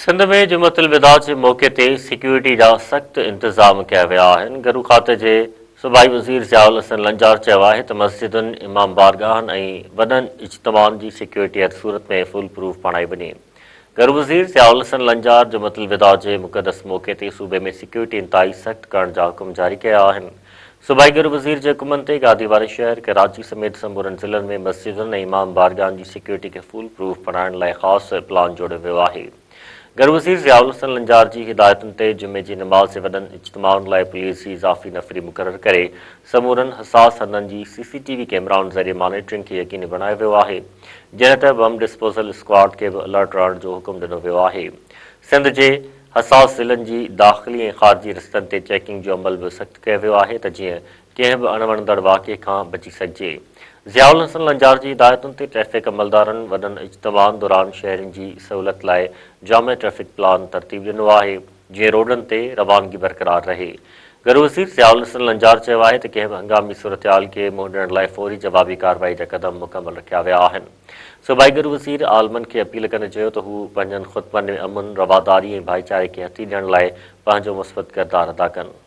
सिंध में जुमतुल विदा के मौके ते सिक्योरिटी जा सख्त इंतजाम किया विया आहिनि। गरू खाते जे सूबाई वज़ीर ज़ियाउल हसन लंजार चयो आहे त मस्जिदुनि, इमाम बारगाहनि ऐं वॾनि इज्तिमाउनि जी सिक्योरिटी हर सूरत में फुल प्रूफ बणाई वञे। गरू वज़ीर ज़ियाउल हसन लंजार जुमतुल विदा जे मुक़दस मौके ते सूबे में सिक्योरिटी इंतहाई सख्त करण जा हुकुम जारी कया आहिनि। सूबाई गरू वज़ीर जे हुकुमनि ते गादी वारे शहर कराची समेत समूरनि ज़िलनि में मस्जिदुनि ऐं इमाम बारगाहनि जी सिक्योरिटी खे फुल प्रूफ बणाइण लाइ ख़ासि प्लान जोड़ियो वियो आहे। गरू वज़ीर ज़ियाउल हसन लंजार जी हिदायतुनि ते जुमे जी नमाज़ जे वॾनि इज्तिमाउनि लाइ पुलिस जी इज़ाफ़ी नफ़री मुक़ररु करे समूरनि हसास हंधनि जी CCTV कैमराउनि ज़रिए मॉनिटरिंग खे यकीनी बणायो वियो आहे। जंहिं त बम डिस्पोज़ल स्क्वाड खे बि अलर्ट रहण जो हुकुम ॾिनो वियो आहे। सिंध जे हसास ज़िलनि जी दाख़िली ऐं ख़ारिजी रस्तनि ते चेकिंग जो अमल बि सख़्तु कयो वियो आहे त जीअं कंहिं बि अणवणंदड़ वाक़िए खां बची सघिजे। ज़ियाउल हसन लंजार जी हिदायतुनि ते ट्रैफ़िक अमलदारनि वॾनि इज्तिमाउनि दौरान शहरियुनि जी सहूलियत लाइ जामे ट्रैफ़िक प्लान तरतीब ॾिनो आहे जीअं रोडनि ते रवानगी बरक़रार रहे। गरू वज़ीर ज़ियाउल हसन लंजार चयो आहे त कंहिं बि हंगामी सूरतहाल खे मुंहुं ॾियण लाइ फौरी जवाबी कार्रवाई जा क़दम मुकमल रखिया विया आहिनि। सूबाई गरू वज़ीर आलमनि खे अपील कंदे चयो त हू पंहिंजनि ख़ुतबनि में अमन, रवादारी ऐं भाईचारे खे हथी ॾियण लाइ पंहिंजो मुस्बत किरदारु अदा कनि।